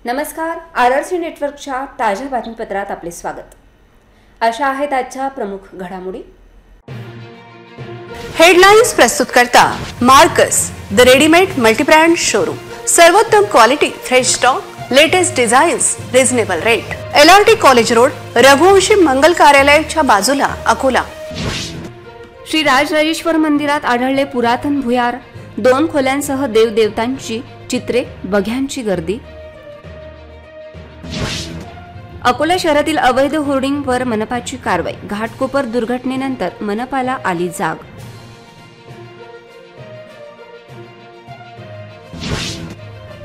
नमस्कार. RRC नेटवर्कच्या ताज्या बातमीपत्रात आपले स्वागत. अशा आहेत आजच्या प्रमुख घडामोडी. हेडलाइन्स प्रस्तुत करता Marcus the readymade multibrand showroom. सर्वोत्तम quality, fresh stock, latest designs, reasonable rate. LRT college road, Raghuvanshi Mangal कार्यालयाच्या बाजूला, अकोला. श्री राजराजेश्वर मंदिरात आढळले पुरातन भुयार. 2 खोल्यांसह देवदेवतांची चित्रे, बघ्यांची गर्दी. अकोला शहरातील अवैध होर्डिंगवर मनपाची कारवाई. घाटकोपर दुर्घटनेनंतर मनपाला आली जाग.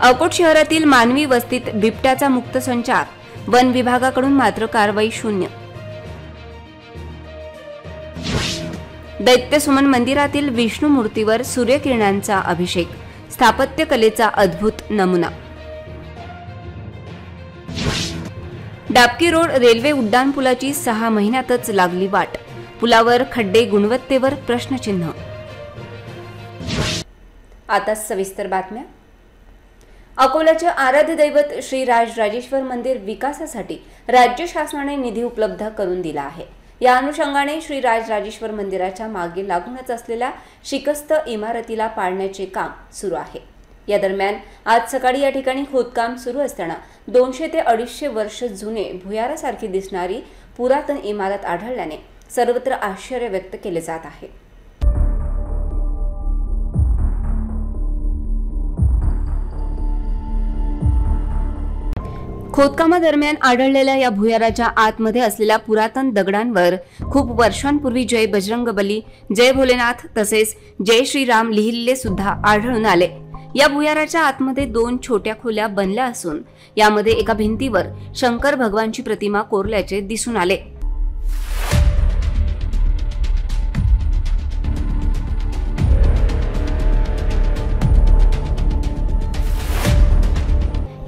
अकोट शहरातील मानवी वस्तीत बिबट्याचा मुक्त संचार. वन विभागाकडून मात्र कारवाई शून्य. दैत्य सुमन मंदिरातील विष्णू मूर्तीवर सूर्यकिरणांचा अभिषेक. स्थापत्य कलेचा अद्भुत नमुना. डाबकी रोड रेल्वे उड्डाणपुलाची 6 महिन्यातच लागली वाट. पुलावर खड्डे, गुणवत्तेवर प्रश्नचिन्ह. आता सविस्तर बातम्या. अकोल्याचे आराध्य दैवत श्री राजराजेश्वर मंदिर विकासासाठी राज्य शासनाने निधी उपलब्ध करून दिला आहे. या अनुषंगाने श्री राजराजेश्वर मंदिराच्या मागे लागूनच असलेल्या शिकस्त इमारतीला पाडण्याचे काम सुरू आहे. या दरम्यान आज सकाळी या ठिकाणी खोदकाम सुरू असताना 200 ते 250 वर्ष जुने भुयारासारखी दिसणारी पुरातन इमारत आढळल्याने सर्वत्र आश्चर्य व्यक्त केले जात आहे. खोदकामादरम्यान आढळलेल्या या भुयाराच्या आतमध्ये असलेल्या पुरातन दगडांवर खूप वर्षांपूर्वी जय बजरंगबली, जय भोलेनाथ तसेच जय श्रीराम लिहिलेले सुद्धा आढळून आले. या भुयाराच्या आतमध्ये 2 छोट्या खोल्या बनल्या असून यामध्ये एका भिंतीवर शंकर भगवानची प्रतिमा कोरल्याचे दिसून आले.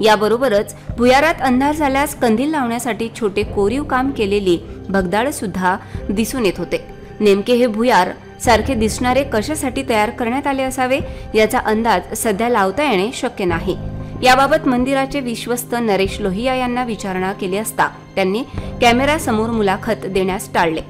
याबरोबरच भुयारात अंधार झाल्यास कंदील लावण्यासाठी छोटे कोरीव काम केलेली भगदाड सुद्धा दिसून येत होते. नेमके हे भुयार सारखे दिसणारे कशासाठी तयार करण्यात आले असावे याचा अंदाज सध्या लावता येणे शक्य नाही. याबाबत मंदिराचे विश्वस्त नरेश लोहिया यांना विचारणा केली असता त्यांनी कॅमेऱ्यासमोर मुलाखत देण्यास टाळले.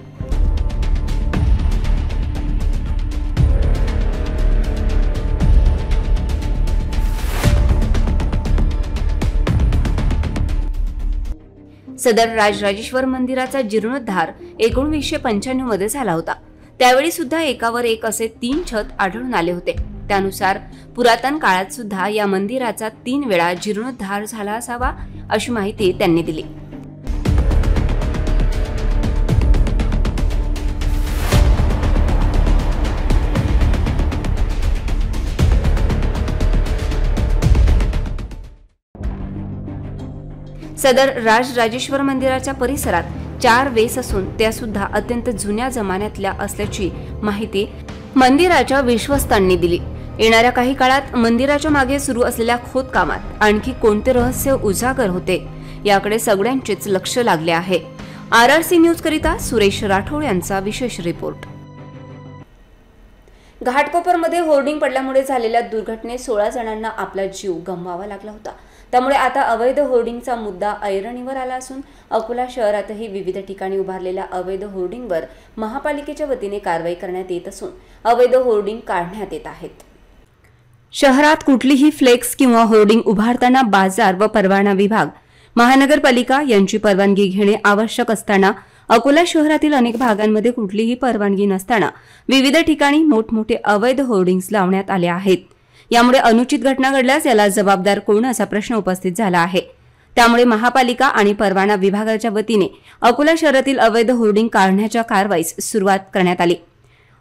सदर राजराजेश्वर मंदिराचा जीर्णोद्धार 1995 मध्ये झाला होता. त्यावेळी सुद्धा एकावर एक असे 3 छत आढळून आले होते. त्यानुसार पुरातन काळात सुद्धा या मंदिराचा 3 वेळा जीर्णोद्धार झाला असावा अशी माहिती त्यांनी दिली. सदर राजराजेश्वर मंदिराच्या परिसरात 4 वेस असून त्या सुद्धा अत्यंत जुन्या जमान्यातल्या असल्याची माहिती मंदिराच्या विश्वस्तांनी दिली. येणाऱ्या काही काळात मंदिराच्या मागे सुरू असलेल्या खोदकामात आणखी कोणते रहस्य उजागर होते याकडे सगळ्यांचेच लक्ष लागले आहे. RRC न्यूज करिता सुरेश राठोड यांचा विशेष रिपोर्ट. घाटकोपरमध्ये होर्डिंग पडल्यामुळे झालेल्या दुर्घटनेत 16 जणांना आपला जीव गमवावा लागला होता. त्यामुळे आता अवैध होर्डिंगचा मुद्दा ऐरणीवर आला असून अकोला शहरातही विविध ठिकाणी उभारलेल्या अवैध होर्डिंगवर महापालिकेच्या वतीने कारवाई करण्यात येत असून अवैध होर्डिंग काढण्यात येत आहेत. शहरात कुठलीही फ्लेक्स किंवा होर्डिंग उभारताना बाजार व परवाना विभाग, महानगरपालिका यांची परवानगी घेणे आवश्यक असताना अकोला शहरातील अनेक भागांमध्ये कुठलीही परवानगी नसताना विविध ठिकाणी मोठमोठे अवैध होर्डिंग्स लावण्यात आले आहेत. यामुळे अनुचित घटना घडल्यास याला जबाबदार कोण असा प्रश्न उपस्थित झाला आहे. त्यामुळे महापालिका आणि परवाना विभागाच्या वतीने अकोला शहरातील अवैध होर्डिंग काढण्याच्या कारवाईस सुरुवात करण्यात आली.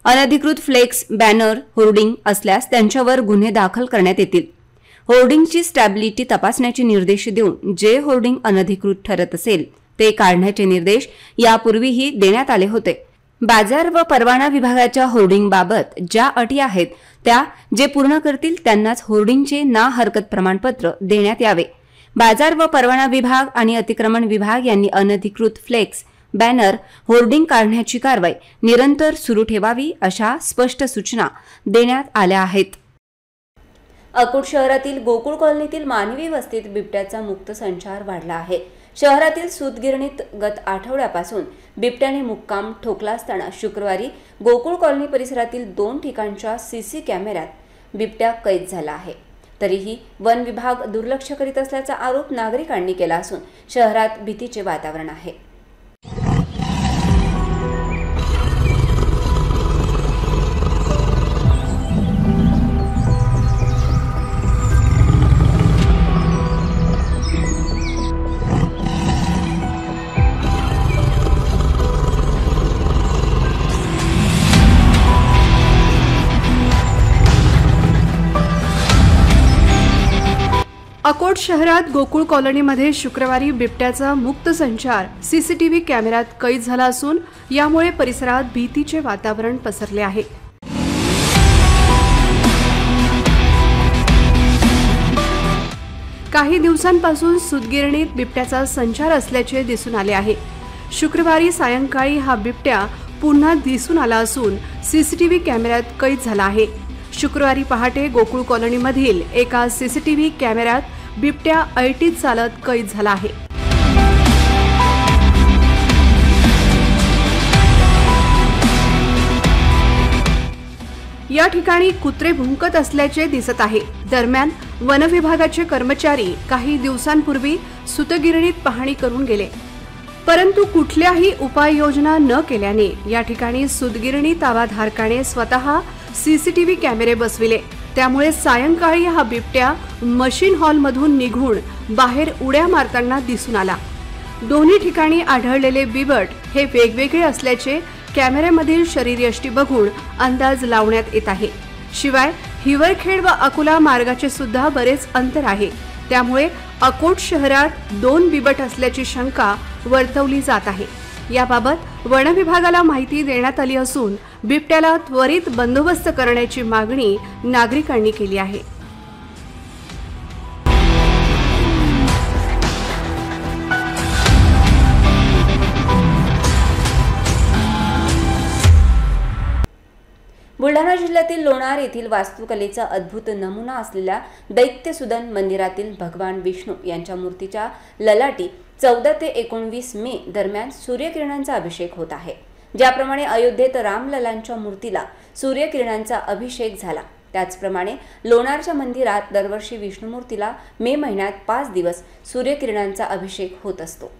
अनधिकृत फ्लेक्स, बॅनर, होर्डिंग असल्यास त्यांच्यावर गुन्हे दाखल करण्यात येतील. होर्डिंगची स्टॅबिलिटी तपासण्याचे निर्देश देऊन जे होर्डिंग अनधिकृत ठरत असेल ते काढण्याचे निर्देश यापूर्वीही देण्यात आले होते. बाजार व परवाना विभागाच्या होर्डिंगबाबत ज्या अटी आहेत त्या जे पूर्ण करतील त्यांनाच होर्डिंगचे ना हरकत प्रमाणपत्र देण्यात यावे. बाजार व परवाना विभाग आणि अतिक्रमण विभाग यांनी अनधिकृत फ्लेक्स, बॅनर, होर्डिंग काढण्याची कारवाई निरंतर सुरू ठेवावी अशा स्पष्ट सूचना देण्यात आल्या आहेत. अकोट शहरातील गोकुळ कॉलनीतील मानवी वस्तीत बिबट्याचा मुक्त संचार वाढला आहे। शहरातील सूतगिरणीत गत आठवड्यापासून बिबट्याने मुक्काम ठोकला असताना शुक्रवारी गोकुळ कॉलनी परिसरातील 2 ठिकाणच्या सीसी कॅमेऱ्यात बिबट्या कैद झाला आहे। तरीही वन विभाग दुर्लक्ष करीत असल्याचा आरोप नागरिकांनी केला असून शहरात भीतीचे वातावरण आहे। अकोट शहरात गोकुळ कॉलनीमध्ये शुक्रवारी बिबट्याचा मुक्त संचार सीसीटीव्ही कॅमेऱ्यात कैद झाला असून यामुळे परिसरात भीतीचे वातावरण पसरले आहे। काही दिवसांपासून सूतगिरणीत बिबट्याचा संचार असल्याचे दिसून आले आहे। शुक्रवारी सायंकाळी हा बिबट्या पुन्हा दिसून आला असून सीसीटीव्ही कॅमेऱ्यात कैद झाला आहे। शुक्रवारी पहाटे गोकुळ कॉलनीमधील एका सीसीटीव्ही कॅमेऱ्यात बिबट्या ऐटीत चालत कैद झाला आहे। या ठिकाणी कुत्रे भुंकत असल्याचे दिसत आहे। दरम्यान वन विभागाचे कर्मचारी काही दिवसांपूर्वी सूतगिरणीत पाहणी करून गेले, परंतु कुठल्याही उपाययोजना न केल्याने या ठिकाणी सूतगिरणी ताबाधारकाने स्वतः सीसीटीव्ही कॅमेरे बसविले। त्यामुळे सायंकाळी हा बिबट्या मशीन हॉलमधून निघून बाहेर उड्या मारताना दिसून आला। दोन्ही ठिकाणी आढळलेले बिबट हे वेगवेगळे असल्याचे कॅमेऱ्यामधील शरीरयष्टी बघून अंदाज लावण्यात येत आहे। शिवाय हिवरखेड व अकोला मार्गाचे सुद्धा बरेच अंतर आहे, त्यामुळे अकोट शहरात 2 बिबट असल्याची शंका वर्तवली जात आहे। याबाबत वन विभागाला माहिती देण्यात आली असून बिबट्याला त्वरित बंदोबस्त करण्याची मागणी नागरिकांनी केली आहे। बुलढाणा जिल्ह्यातील लोणार येथील वास्तुकलेचा अद्भुत नमुना असलेल्या दैत्यसुदन मंदिरातील भगवान विष्णू यांच्या मूर्तीच्या ललाटी 14 ते 19 मे दरम्यान सूर्यकिरणांचा अभिषेक होत आहे। ज्याप्रमाणे अयोध्येत रामललांच्या मूर्तीला सूर्यकिरणांचा अभिषेक झाला, त्याचप्रमाणे लोणारच्या मंदिरात दरवर्षी विष्णुमूर्तीला मे महिन्यात 5 दिवस सूर्यकिरणांचा अभिषेक होत असतो।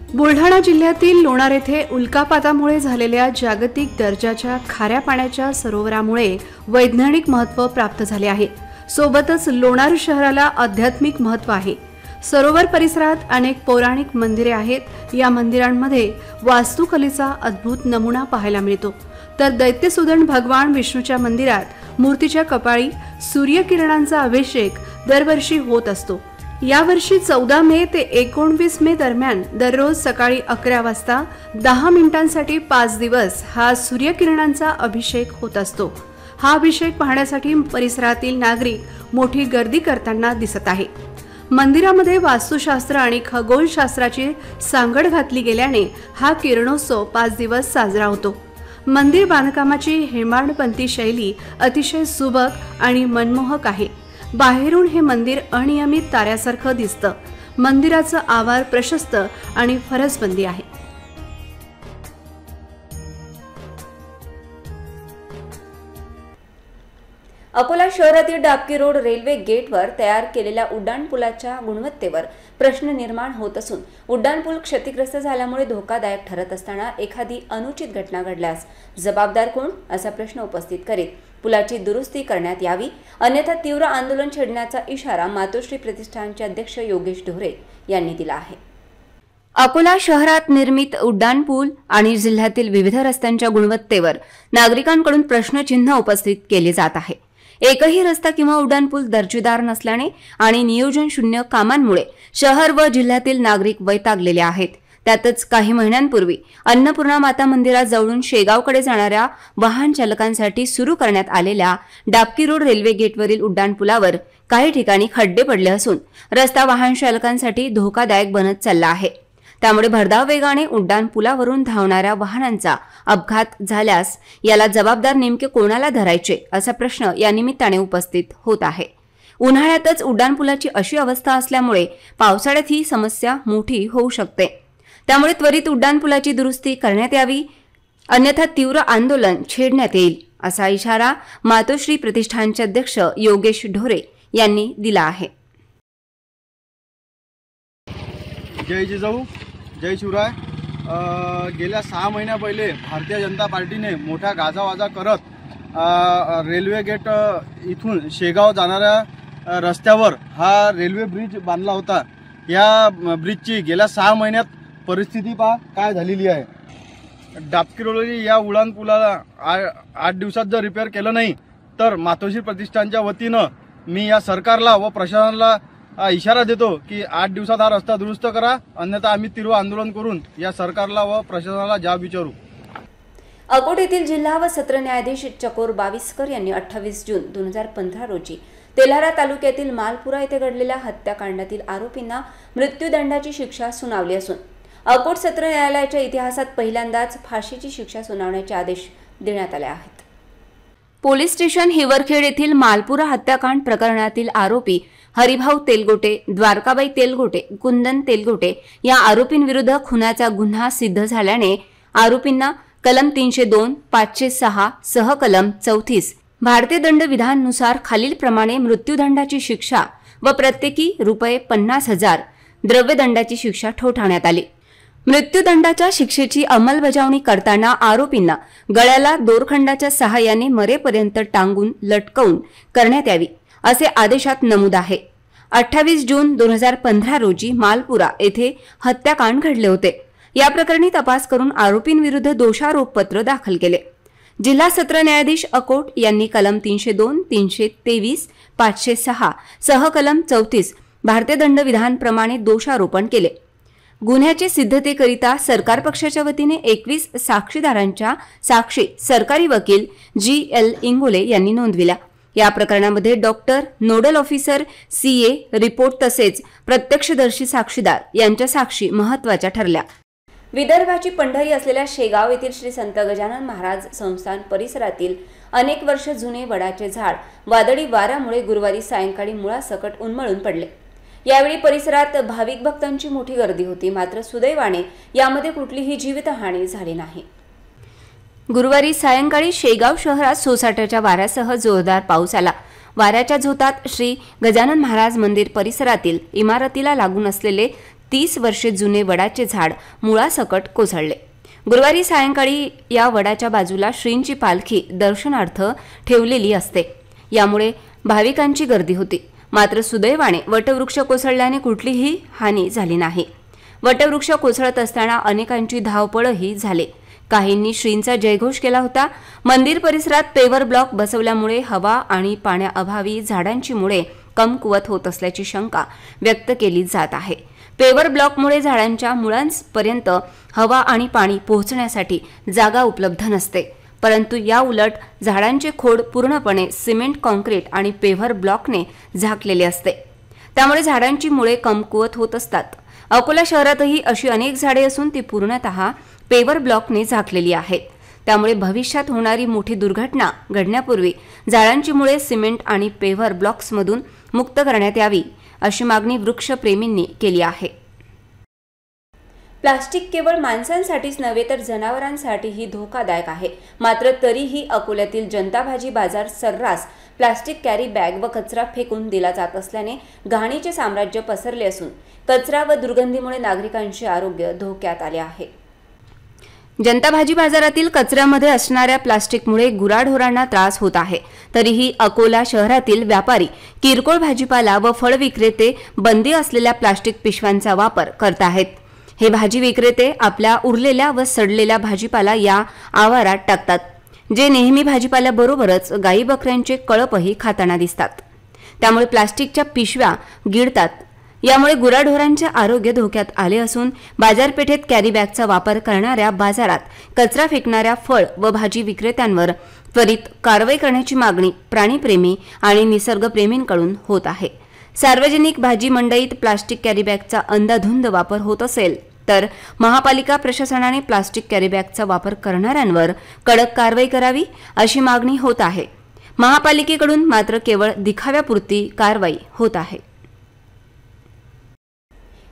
बुलढाणा जिल्ह्यातील लोणार येथे उल्कापातामुळे झालेल्या जागतिक दर्जाच्या खाऱ्या पाण्याच्या सरोवरामुळे वैज्ञानिक महत्त्व प्राप्त झाले आहे। सोबतच लोणार शहराला आध्यात्मिक महत्त्व आहे। सरोवर परिसरात अनेक पौराणिक मंदिरे आहेत। या मंदिरांमध्ये वास्तुकलेचा अद्भुत नमुना पाहायला मिळतो। तर दैत्यसुदन भगवान विष्णूच्या मंदिरात मूर्तीच्या कपाळी सूर्यकिरणांचा अभिषेक दरवर्षी होत असतो। यावर्षी 14 मे ते 19 मे दरम्यान दररोज सकाळी 11 वाजता 10 मिनिटांसाठी 5 दिवस हा सूर्यकिरणांचा अभिषेक होत असतो। हा अभिषेक पाहण्यासाठी परिसरातील नागरिक मोठी गर्दी करताना दिसत आहे। मंदिरामध्ये वास्तुशास्त्र आणि खगोलशास्त्राची सांगड घातली गेल्याने हा किरणोत्सव 5 दिवस साजरा होतो। मंदिर बांधकामाची हेमाडपंथी शैली अतिशय सुबक आणि मनमोहक आहे। बाहेरून हे मंदिर अनियमित ताऱ्यासारखं दिसतं। मंदिराचं आवार प्रशस्त आणि फरसबंदी आहे। अकोला शहरातील डाबकी रोड रेल्वे गेटवर तयार केलेल्या उड्डाणपुलाच्या गुणवत्तेवर प्रश्न निर्माण होत असून उड्डाणपूल क्षतिग्रस्त झाल्यामुळे धोकादायक ठरत असताना एखादी अनुचित घटना घडल्यास जबाबदार कोण असा प्रश्न उपस्थित करीत पुलाची दुरुस्ती करण्यात यावी, अन्यथा तीव्र आंदोलन छेडण्याचा इशारा मातोश्री प्रतिष्ठानचे अध्यक्ष योगेश ढोरे यांनी दिला आहे। अकोला शहरात निर्मित उड्डाणपूल आणि जिल्ह्यातील विविध रस्त्यांच्या गुणवत्तेवर नागरिकांकडून प्रश्नचिन्ह उपस्थित केले जात आहे। एकही रस्ता किंवा उड्डाणपूल दर्जेदार नसल्याने आणि नियोजन शून्य कामांमुळे शहर व जिल्ह्यातील नागरिक वैतागलेले आहेत। त्यातच काही महिन्यांपूर्वी अन्नपूर्णा माता मंदिराजवळून शेगावकडे जाणाऱ्या वाहन चालकांसाठी सुरू करण्यात आलेल्या डाबकी रोड रेल्वे गेटवरील उड्डाणपुलावर काही ठिकाणी खड्डे पडले असून रस्ता वाहन चालकांसाठी धोकादायक बनत चालला आहे। त्यामुळे भरधाव वेगाने उड्डाणपुलावरून धावणाऱ्या वाहनांचा अपघात झाल्यास याला जबाबदार नेमके कोणाला धरायचे असा प्रश्न या निमित्ताने उपस्थित होत आहे। उन्हाळ्यातच उड्डाणपुलाची अशी अवस्था असल्यामुळे पावसाळ्यात ही समस्या मोठी होऊ शकते। त्यामुळे त्वरित उड्डाणपुलाची दुरुस्ती करण्यात यावी, अन्यथा तीव्र आंदोलन छेडण्यात येईल असा इशारा मातोश्री प्रतिष्ठानचे अध्यक्ष योगेश ढोरे यांनी दिला आहे। जय जिजाऊ, जय शिवराय। गेल्या 6 महिन्या पहिले भारतीय जनता पार्टीने मोठा गाजावाजा करत रेल्वे गेट इथून शेगाव जाणाऱ्या रस्त्यावर हा रेल्वे ब्रिज बांधला होता। या ब्रिजची गेल्या 6 महिन्यात परिस्थिती पहा काय झालेली आहे। डाबकिरोली या उड्डाणपुलाला 8 दिवसात जर रिपेअर केलं नाही तर मातोश्री प्रतिष्ठानच्या वतीनं मी या सरकारला व प्रशासनाला इशारा देतो की 8 दिवसात हा रस्ता दुरुस्त करा, अन्यथा आम्ही तीव्र आंदोलन करून या सरकारला व प्रशासनाला जाब विचारू। अकोट येथील जिल्हा व सत्र न्यायाधीश चकोर बाविस्कर यांनी 28 जून 2015 रोजी तेल्हारा तालुक्यातील मालपुरा येथे घडलेल्या हत्याकांडातील आरोपींना मृत्यूदंडाची शिक्षा सुनावली असून अकोट सत्र न्यायालयाच्या इतिहासात पहिल्यांदाच फाशीची शिक्षा सुनावण्याचे आदेश देण्यात आले आहेत। पोलीस स्टेशन हिवरखेड येथील मालपुरा हत्याकांड प्रकरणातील आरोपी हरिभाऊ तेलगोटे, द्वारकाबाई तेलगोटे, कुंदन तेलगोटे या आरोपींविरुद्ध खुनाचा गुन्हा सिद्ध झाल्याने आरोपींना कलम 302, 506 सह कलम 34 भारतीय दंडविधानानुसार खालीलप्रमाणे मृत्यूदंडाची शिक्षा व प्रत्येकी ₹50,000 द्रव्यदंडाची शिक्षा ठोठावण्यात आली। मृत्यूदंडाच्या शिक्षेची अंमलबजावणी करताना आरोपींना गळ्याला दोरखंडाच्या सहाय्याने मरेपर्यंत टांगून लटकवून करण्यात यावी असे आदेशात नमूद आहे। 28 जून 2015 रोजी मालपुरा येथे हत्याकांड घडले होते। या प्रकरणी तपास करून आरोपींविरुद्ध दोषारोपपत्र दाखल केले। जिल्हा सत्र न्यायाधीश अकोट यांनी कलम 302, 323, 506 सह कलम 34 भारतीय दंडविधानाप्रमाणे दोषारोपण केले। गुन्ह्याच्या सिद्धतेकरिता सरकार पक्षाच्या वतीने 21 साक्षीदारांच्या साक्षी सरकारी वकील GL इंगोले यांनी नोंदविल्या। या प्रकरणामध्ये doctor, nodal officer, CA, report तसेच प्रत्यक्षदर्शी साक्षीदार यांच्या साक्षी महत्त्वाच्या ठरल्या। विदर्भाची पंढरी असलेल्या शेगाव येथील श्री संत गजानन महाराज संस्थान परिसरातील अनेक वर्ष जुने वडाचे झाड वादळी वाऱ्यामुळे गुरुवारी सायंकाळी मुळासकट उन्मळून पडले। यावेळी परिसरात भाविक भक्तांची मोठी गर्दी होती, मात्र सुदैवाने यामध्ये कुठलीही जीवितहानी झाली नाही। गुरुवारी सायंकाळी शेगाव शहरात सोसाट्याच्या वाऱ्यासह जोरदार पाऊस आला। वाऱ्याच्या झोतात श्री गजानन महाराज मंदिर परिसरातील इमारतीला लागून असलेले 30 वर्षे जुने वडाचे झाड मुळासकट कोसळले। गुरुवारी सायंकाळी या वडाच्या बाजूला श्रींची पालखी दर्शनार्थ ठेवलेली असते, यामुळे भाविकांची गर्दी होती। मात्र सुदैवाने वटवृक्ष कोसळल्याने कुठलीही हानी झाली नाही। वटवृक्ष कोसळत असताना अनेकांची धावपळही झाली। काहींनी श्रींचा जयघोष केला होता। मंदिर परिसरात पेवर ब्लॉक बसवल्यामुळे हवा आणि पाण्याअभावी झाडांची मुळे कमकुवत होत असल्याची शंका व्यक्त केली जात आहे। पेवर ब्लॉकमुळे झाडांच्या मुळांपर्यंत हवा आणि पाणी पोहोचण्यासाठी जागा उपलब्ध नसते, परंतु या उलट झाडांचे खोड पूर्णपणे सिमेंट, कॉन्क्रीट आणि पेव्हर ब्लॉकने झाकलेले असते, त्यामुळे झाडांची मुळे कमकुवत होत असतात। अकोला शहरातही अशी अनेक झाडे असून ती पूर्णतः पेव्हर ब्लॉकने झाकलेली आहेत, त्यामुळे भविष्यात होणारी मोठी दुर्घटना घडण्यापूर्वी झाडांची मुळे सिमेंट आणि पेव्हर ब्लॉक्समधून मुक्त करण्यात यावी अशी मागणी वृक्षप्रेमींनी केली आहे। प्लास्टिक केवळ माणसांसाठीच नव्हे तर जनावरांसाठीही धोकादायक आहे, मात्र तरीही अकोल्यातील जनता भाजी बाजार सर्रास प्लास्टिक कॅरी बॅग व कचरा फेकून दिला जात असल्याने घाणीचे साम्राज्य पसरले असून कचरा व दुर्गंधीमुळे नागरिकांचे आरोग्य धोक्यात आले आहे। जनता भाजी बाजारातील कचऱ्यामध्ये असणाऱ्या प्लास्टिकमुळे गुराढोरांना त्रास होत आहे, तरीही अकोला शहरातील व्यापारी, किरकोळ भाजीपाला व फळ विक्रेते बंदी असलेल्या प्लास्टिक पिशव्यांचा वापर करत आहेत। हे भाजी विक्रेते आपल्या उरलेल्या व सडलेल्या भाजीपाला या आवारात टाकतात, जे नेहमी भाजीपाल्याबरोबरच गाई बकऱ्यांचे कळपही खाताना दिसतात। त्यामुळे प्लास्टिकच्या पिशव्या गिळतात, यामुळे गुराढोरांचे आरोग्य धोक्यात आले असून बाजारपेठेत कॅरी बॅगचा वापर करणाऱ्या बाजारात कचरा फेकणाऱ्या फळ व भाजी विक्रेत्यांवर त्वरित कारवाई करण्याची मागणी प्राणीप्रेमी आणि निसर्गप्रेमींकडून होत आहे। सार्वजनिक भाजी मंडईत प्लास्टिक कॅरी बॅगचा अंधाधुंद वापर होत असेल तर महापालिका प्रशासनाने प्लास्टिक कॅरीबॅगचा वापर करणाऱ्यांवर कडक कारवाई करावी अशी मागणी होत आहे. महापालिकेकडून मात्र केवळ दिखाव्यापुरती कारवाई होत आहे.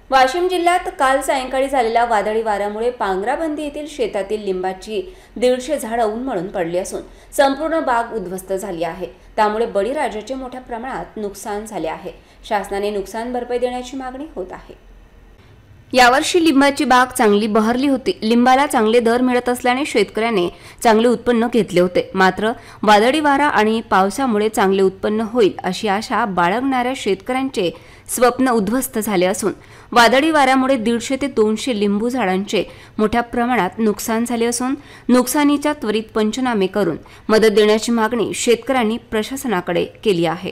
वाशिम जिल्ह्यात काल सायंकाळी झालेल्या वादळी वाऱ्यामुळे पांगराबंदी येथील शेतातील लिंबाची 150 झाडं उन्मळून पडली असून संपूर्ण बाग उद्ध्वस्त झाली आहे. त्यामुळे बळीराजाचे मोठ्या प्रमाणात नुकसान झाले आहे. शासनाने नुकसान भरपाई देण्याची मागणी होत आहे. यावर्षी लिंबाची बाग चांगली बहरली होती. लिंबाला चांगले दर मिळत असल्याने शेतकऱ्याने चांगले उत्पन्न घेतले होते. मात्र वादळी वारा आणि पावसामुळे चांगले उत्पन्न होईल अशी आशा बाळगणाऱ्या शेतकऱ्यांचे स्वप्न उद्ध्वस्त झाले असून वादळी वाऱ्यामुळे 150 ते 200 लिंबू झाडांचे मोठ्या प्रमाणात नुकसान झाले असून नुकसानीच्या त्वरित पंचनामे करून मदत देण्याची मागणी शेतकऱ्यांनी प्रशासनाकडे केली आहे.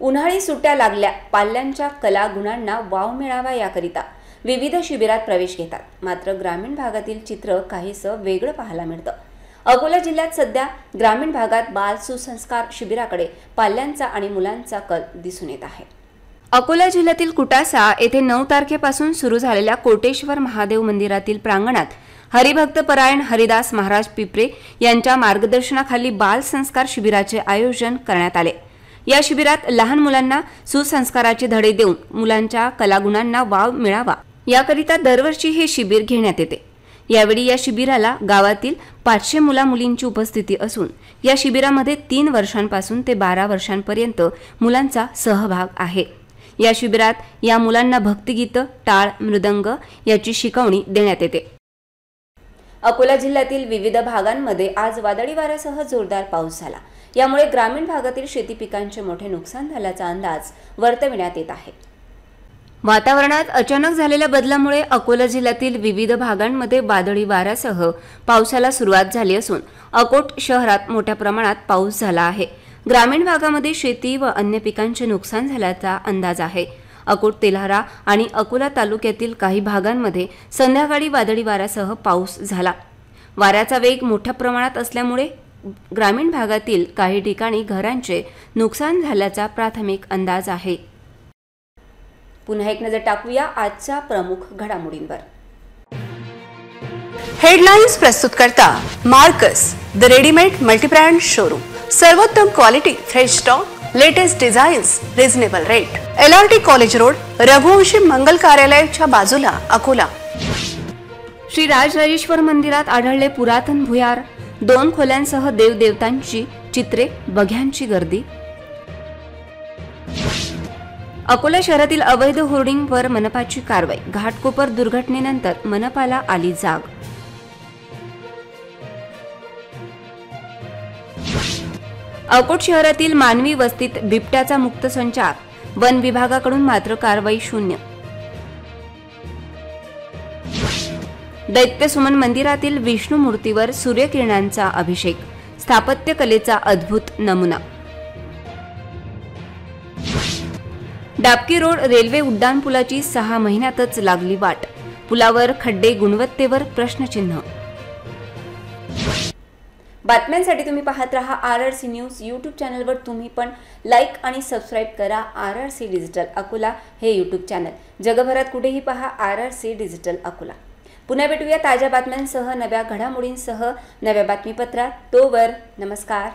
उन्हाळी सुट्ट्या लागल्या. पाल्यांच्या कलागुणांना वाव मिळावा याकरिता विविध शिबिरात प्रवेश घेतात. मात्र ग्रामीण भागातील चित्र काहीसं वेगळं पाहायला मिळतं. अकोला जिल्ह्यात सध्या ग्रामीण भागात बाल सुसंस्कार शिबिराकडे पाल्यांचा आणि मुलांचा कल दिसून येत आहे. अकोला जिल्ह्यातील कुटासा येथे 9 तारखेपासून सुरू झालेल्या कोटेश्वर महादेव मंदिरातील प्रांगणात हरिभक्तपरायण हरिदास महाराज पिपरे यांच्या मार्गदर्शनाखाली बाल संस्कार शिबिराचे आयोजन करण्यात आले. या शिबिरात लहान मुलांना सुसंस्काराचे धडे देऊन मुलांच्या कलागुणांना वाव मिळावा याकरिता दरवर्षी हे शिबिर घेण्यात येते. यावेळी या शिबिराला गावातील 500 मुला-मुलींची उपस्थिती असून या शिबिरामध्ये 3 वर्षांपासून ते 12 वर्षांपर्यंत मुलांचा सहभाग आहे. या शिबिरात या मुलांना भक्तिगीतं, टाळ, मृदंग याची शिकवणी देण्यात येते. अकोला जिल्ह्यातील विविध भागांमध्ये आज वादळी वाऱ्यासह जोरदार पाऊस झाला. यामुळे ग्रामीण भागातील शेती पिकांचे मोठे नुकसान झाल्याचा अंदाज वर्तविण्यात येत आहे. वातावरणात अचानक झालेल्या बदलामुळे अकोला जिल्ह्यातील विविध भागांमध्ये वादळी वाऱ्यासह पावसाला सुरुवात झाली असून अकोट शहरात मोठ्या प्रमाणात पाऊस झाला आहे. ग्रामीण भागामध्ये शेती व अन्य पिकांचे नुकसान झाल्याचा अंदाज आहे. अकोट, तेल्हारा आणि अकोला तालुक्यातील काही भागांमध्ये संध्याकाळी वादळी वाऱ्यासह पाऊस झाला. वाऱ्याचा वेग मोठ्या प्रमाणात असल्यामुळे ग्रामीण भागातील काही ठिकाणी घरांचे नुकसान झाल्याचा प्राथमिक अंदाज आहे. पुन्हा एक नजर टाकूया आजच्या प्रमुख घडामोडींवर. हेडलाइन्स प्रस्तुत करता Marcus the readymade multibrand showroom. सर्वोत्तम quality, fresh stock, latest designs, reasonable rate. LRT college road, Raghuvanshi Mangal कार्यालयाच्या बाजूला, अकोला. श्री राजराजेश्वर मंदिरात आढळले पुरातन भुयार. 2 खोल्यांसह देवदेवतांची चित्रे, बघ्यांची गर्दी. अकोला शहरातील अवैध होर्डिंगवर मनपाची कारवाई. घाटकोपर दुर्घटनेनंतर मनपाला आली जाग. अकोट शहरातील मानवी वस्तीत बिबट्याचा मुक्त संचार. वन विभागाकडून मात्र कारवाई शून्य. दैत्य सुमन मंदिरातील विष्णू मूर्तीवर सूर्यकिरणांचा अभिषेक. स्थापत्य कलेचा अद्भुत नमुना. डाबकी रोड रेल्वे उड्डाणपुलाची 6 महिन्यातच लागली वाट. पुलावर खड्डे, गुणवत्तेवर प्रश्नचिन्ह. बातम्यांसाठी तुम्ही पाहत रहा RRC न्यूज. यूट्यूब चॅनलवर तुम्ही पण लाईक आणि सबस्क्राईब करा RRC डिजिटल अकोला हे यूट्यूब चॅनल. जगभरात कुठेही पहा RRC डिजिटल अकोला. पुन्हा भेटूया ताज्या बातम्यांसह, नव्या घडामोडींसह, नव्या बातमीपत्रात. तोवर नमस्कार.